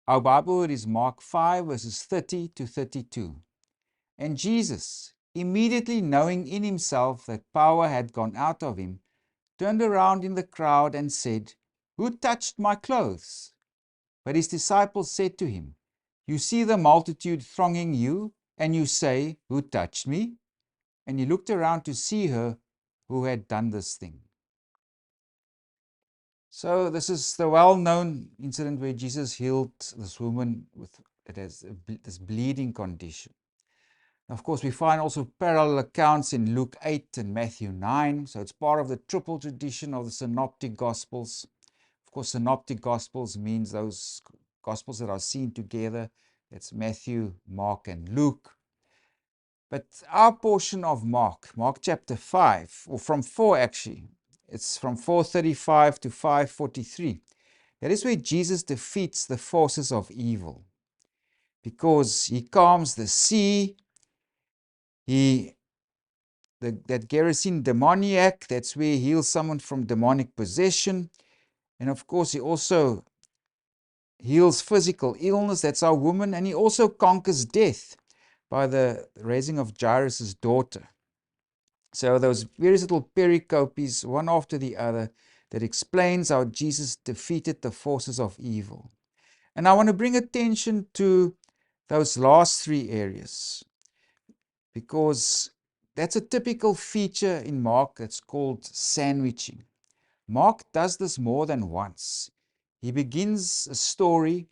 Our Bible word is Mark 5, verses 30 to 32. And Jesus, immediately knowing in himself that power had gone out of him, turned around in the crowd and said, "Who touched my clothes?" But his disciples said to him, "You see the multitude thronging you, and you say, 'Who touched me?'" And he looked around to see her who had done this thing. So this is the well-known incident where Jesus healed this woman with this bleeding condition. Of course, we find also parallel accounts in Luke 8 and Matthew 9. So it's part of the triple tradition of the Synoptic Gospels. Of course, Synoptic Gospels means those Gospels that are seen together. That's Matthew, Mark, and Luke. But our portion of Mark chapter 5, or from 4 actually, it's from 4:35 to 5:43. That is where Jesus defeats the forces of evil. Because he calms the sea, that Gerasene demoniac, that's where he heals someone from demonic possession. And of course, he also heals physical illness, that's our woman, and he also conquers death by the raising of Jairus' daughter. So those various little pericopes, one after the other, that explains how Jesus defeated the forces of evil. And I want to bring attention to those last 3 areas, because that's a typical feature in Mark that's called sandwiching. Mark does this more than once. He begins a story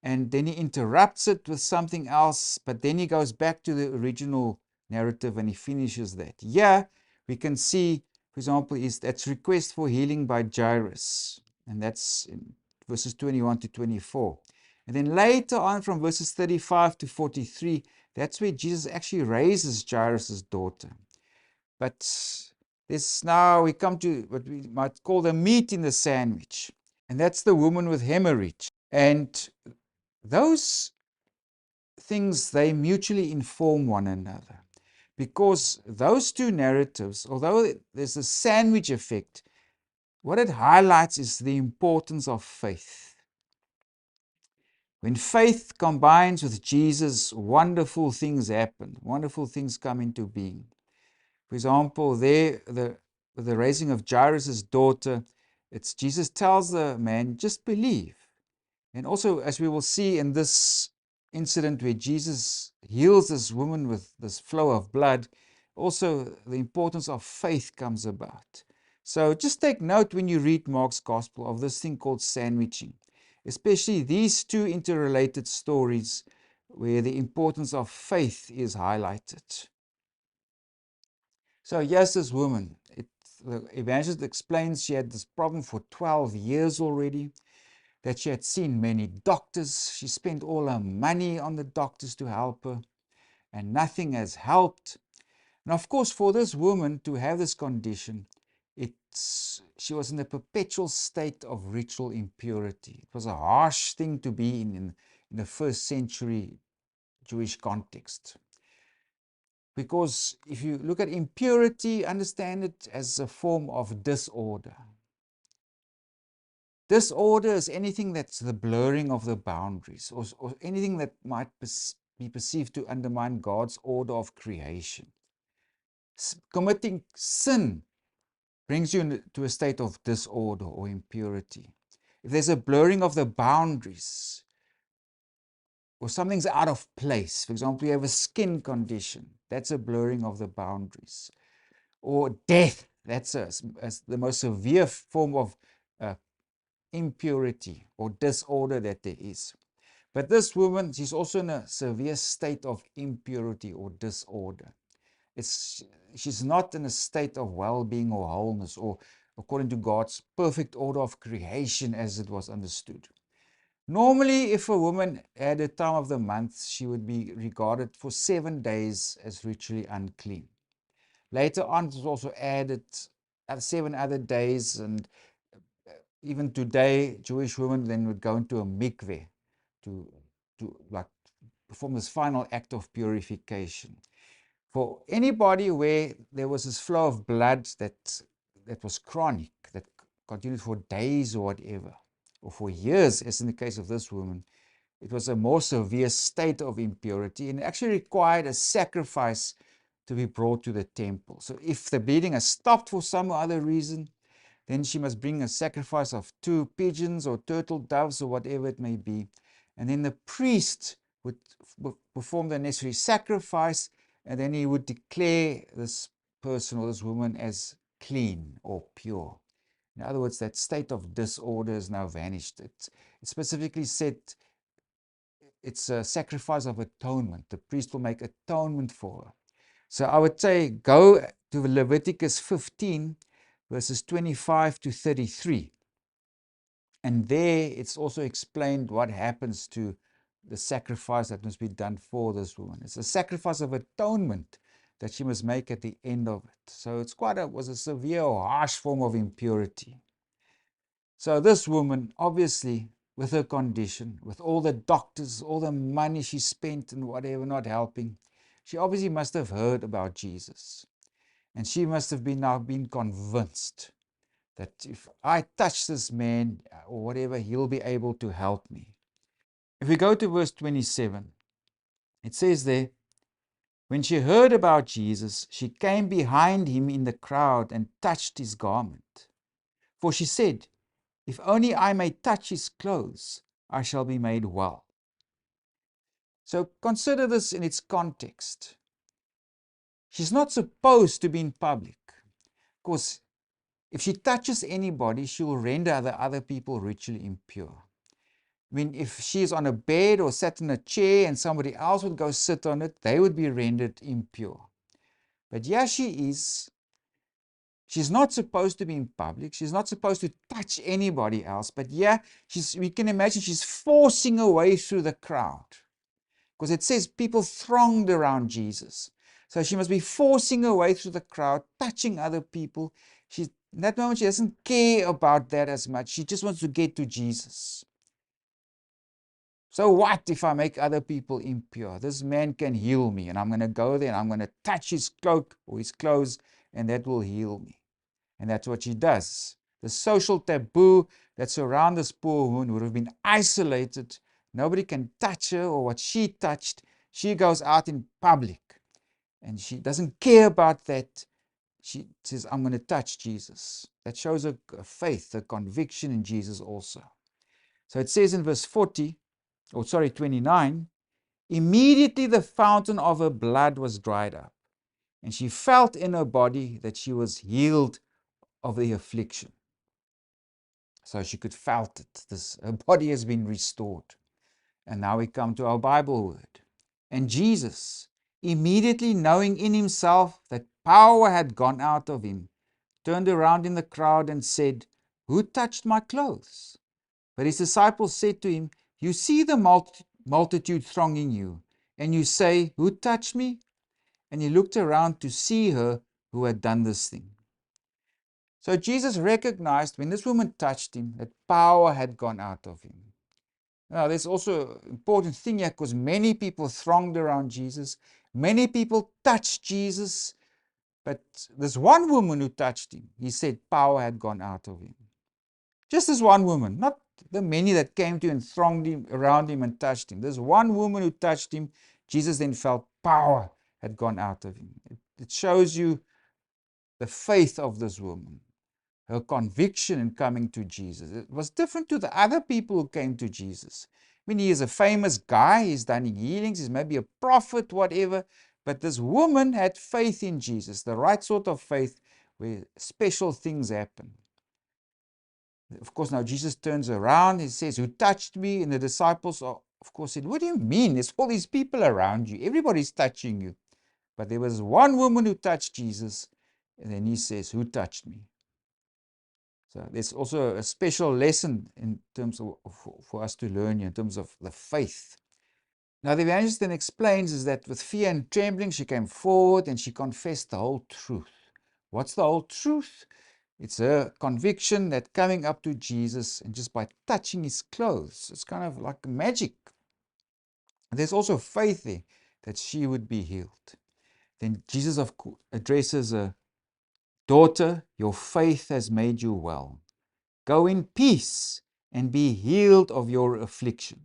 and then he interrupts it with something else, but then he goes back to the original narrative and he finishes that. Yeah, we can see, for example, that's request for healing by Jairus, and that's in verses 21 to 24. And then later on, from verses 35 to 43, that's where Jesus actually raises Jairus' daughter. But this, now we come to what we might call the meat in the sandwich, and that's the woman with hemorrhage. And those things, they mutually inform one another, because those 2 narratives, although there's a sandwich effect, what it highlights is the importance of faith. When faith combines with Jesus, wonderful things happen, wonderful things come into being. For example, there, the raising of Jairus' daughter, it's Jesus tells the man, just believe. And also, as we will see in this incident where Jesus heals this woman with this flow of blood, also the importance of faith comes about. So just take note when you read Mark's Gospel of this thing called sandwiching, especially these 2 interrelated stories where the importance of faith is highlighted. So here's this woman. The evangelist explains she had this problem for 12 years already, that she had seen many doctors. She spent all her money on the doctors to help her, and nothing has helped. And of course, for this woman to have this condition, she was in a perpetual state of ritual impurity. It was a harsh thing to be in the first century Jewish context. Because if you look at impurity, understand it as a form of disorder. Disorder is anything that's the blurring of the boundaries, or anything that might be perceived to undermine God's order of creation. Committing sin brings you into a state of disorder or impurity. If there's a blurring of the boundaries, or something's out of place, for example, you have a skin condition, that's a blurring of the boundaries. Or death, that's the most severe form of impurity or disorder that there is. But this woman, she's also in a severe state of impurity or disorder. She's not in a state of well-being or wholeness, or according to God's perfect order of creation as it was understood. Normally, if a woman had a time of the month, she would be regarded for 7 days as ritually unclean. Later on, it was also added 7 other days, and even today, Jewish women then would go into a mikveh to like perform this final act of purification. For anybody where there was this flow of blood that was chronic, that continued for days or whatever, or for years, as in the case of this woman, it was a more severe state of impurity, and it actually required a sacrifice to be brought to the temple. So if the bleeding has stopped for some other reason, then she must bring a sacrifice of 2 pigeons or turtle doves or whatever it may be. And then the priest would perform the necessary sacrifice, and then he would declare this person or this woman as clean or pure. In other words, that state of disorder is now vanished. It specifically said it's a sacrifice of atonement. The priest will make atonement for her. So I would say go to Leviticus 15, verses 25 to 33. And there it's also explained what happens to the sacrifice that must be done for this woman. It's a sacrifice of atonement that she must make at the end of it. So it's was a severe or harsh form of impurity. So this woman, obviously, with her condition, with all the doctors, all the money she spent and whatever not helping, she obviously must have heard about Jesus. And she must have now been convinced that if I touch this man or whatever, he'll be able to help me. If we go to verse 27, it says there, when she heard about Jesus, she came behind him in the crowd and touched his garment. For she said, if only I may touch his clothes, I shall be made well. So consider this in its context. She's not supposed to be in public. Of course, if she touches anybody, she will render the other people ritually impure. I mean, if she is on a bed or sat in a chair and somebody else would go sit on it, they would be rendered impure. But here she is. She's not supposed to be in public. She's not supposed to touch anybody else. But yeah, we can imagine she's forcing her way through the crowd. Because it says people thronged around Jesus. So she must be forcing her way through the crowd, touching other people. In that moment, she doesn't care about that as much. She just wants to get to Jesus. So what if I make other people impure? This man can heal me, and I'm going to go there and I'm going to touch his cloak or his clothes, and that will heal me. And that's what she does. The social taboo that surrounds this poor woman would have been isolated. Nobody can touch her or what she touched. She goes out in public, and she doesn't care about that. She says, I'm going to touch Jesus. That shows a faith, a conviction in Jesus also. So it says in verse 29, immediately the fountain of her blood was dried up, and she felt in her body that she was healed of the affliction. So she could felt it. Her body has been restored. And now we come to our Bible word. And Jesus, immediately knowing in himself that power had gone out of him, turned around in the crowd and said, who touched my clothes? But his disciples said to him, you see the multitude thronging you, and you say, who touched me? And he looked around to see her who had done this thing. So Jesus recognized when this woman touched him that power had gone out of him. Now, there's also an important thing here because many people thronged around Jesus. Many people touched Jesus. But this one woman who touched him, he said power had gone out of him. Just this one woman, not the many that came to him and thronged him around him and touched him. This one woman who touched him, Jesus then felt power had gone out of him. It shows you the faith of this woman, her conviction in coming to Jesus. It was different to the other people who came to Jesus. I mean, he is a famous guy, he's done healings, he's maybe a prophet, whatever, but this woman had faith in Jesus, the right sort of faith where special things happen. Of course, now Jesus turns around, he says, who touched me? And the disciples, of course, said, what do you mean? There's all these people around you. Everybody's touching you. But there was one woman who touched Jesus, and then he says, who touched me? So there's also a special lesson in terms of for us to learn in terms of the faith. Now the evangelist then explains is that with fear and trembling she came forward and she confessed the whole truth. What's the whole truth? It's a conviction that coming up to Jesus and just by touching his clothes, it's kind of like magic. There's also faith there that she would be healed. Then Jesus addresses her, daughter, your faith has made you well. Go in peace and be healed of your affliction.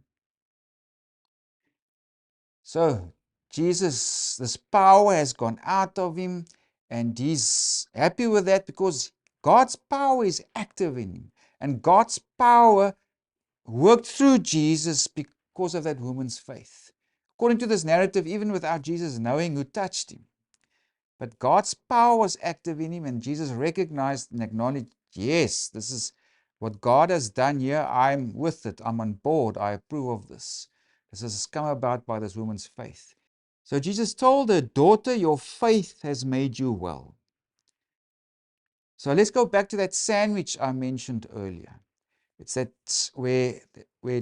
So Jesus, this power has gone out of him, and he's happy with that because God's power is active in him. And God's power worked through Jesus because of that woman's faith. According to this narrative, even without Jesus knowing who touched him. But God's power was active in him, and Jesus recognized and acknowledged, yes, this is what God has done here. I'm with it. I'm on board. I approve of this. This has come about by this woman's faith. So Jesus told her, daughter, your faith has made you well. So let's go back to that sandwich I mentioned earlier. It's that where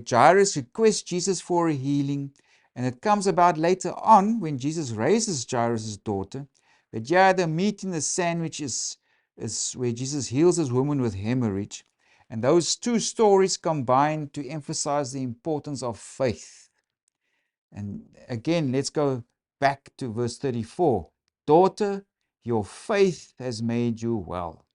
Jairus requests Jesus for a healing, and it comes about later on when Jesus raises Jairus' daughter. But yeah, the meat in the sandwich is where Jesus heals this woman with hemorrhage. And those two stories combine to emphasize the importance of faith. And again, let's go back to verse 34. Daughter, your faith has made you well.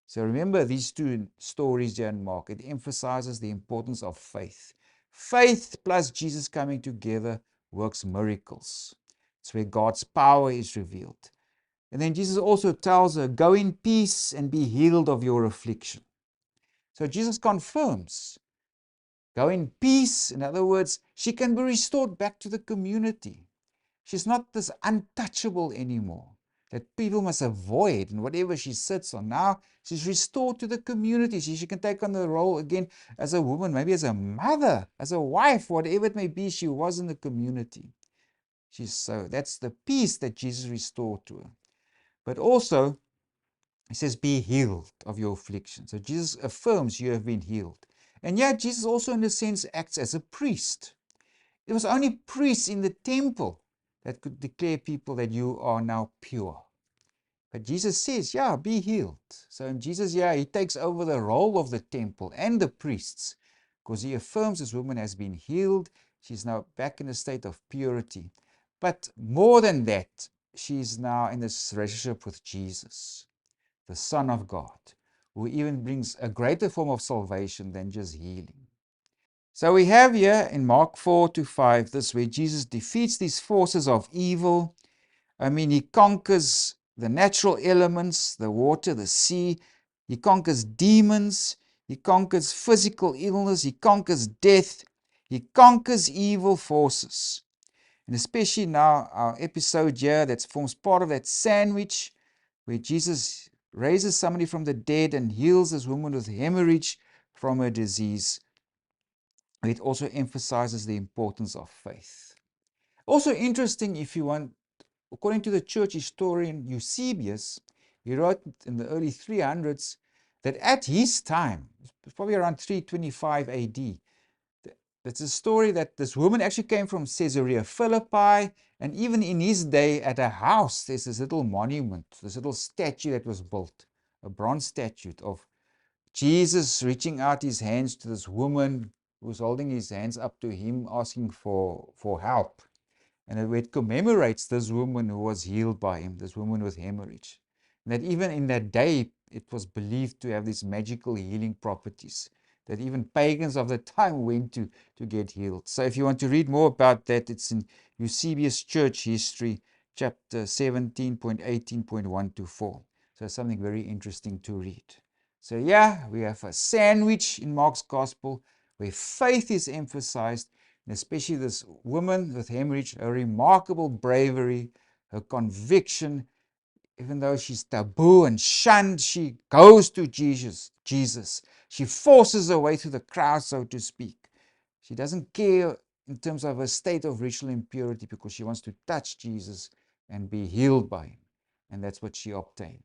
So remember these two stories here in Mark. It emphasizes the importance of faith. Faith plus Jesus coming together works miracles. It's where God's power is revealed. And then Jesus also tells her, go in peace and be healed of your affliction. So Jesus confirms, go in peace. In other words, she can be restored back to the community. She's not this untouchable anymore that people must avoid and whatever she sits on. Now she's restored to the community. She can take on the role again as a woman, maybe as a mother, as a wife, whatever it may be, she was in the community. That's the peace that Jesus restored to her. But also, he says, be healed of your affliction. So Jesus affirms you have been healed. And yet Jesus also in a sense acts as a priest. It was only priests in the temple that could declare people that you are now pure. But Jesus says, yeah, be healed. So in Jesus, yeah, he takes over the role of the temple and the priests because he affirms this woman has been healed. She's now back in a state of purity. But more than that, she's now in this relationship with Jesus, the Son of God, who even brings a greater form of salvation than just healing. So we have here in Mark 4-5, this where Jesus defeats these forces of evil. He conquers the natural elements, the water, the sea. He conquers demons. He conquers physical illness. He conquers death. He conquers evil forces. And especially now, our episode here that forms part of that sandwich where Jesus raises somebody from the dead and heals this woman with hemorrhage from her disease. It also emphasizes the importance of faith. Also interesting, if you want, according to the church historian Eusebius, he wrote in the early 300s that at his time, probably around 325 AD, it's a story that this woman actually came from Caesarea Philippi, and even in his day at a house, there's this little monument, this little statue that was built, a bronze statue of Jesus reaching out his hands to this woman who was holding his hands up to him, asking for help. And it commemorates this woman who was healed by him, this woman with hemorrhage. And that even in that day, it was believed to have these magical healing properties that even pagans of the time went to get healed. So if you want to read more about that, it's in Eusebius Church History, chapter 17.18.1-4. So it's something very interesting to read. So yeah, we have a sandwich in Mark's Gospel where faith is emphasized, and especially this woman with hemorrhage, her remarkable bravery, her conviction. Even though she's taboo and shunned, she goes to Jesus. She forces her way through the crowd, so to speak. She doesn't care in terms of her state of ritual impurity because she wants to touch Jesus and be healed by him. And that's what she obtained.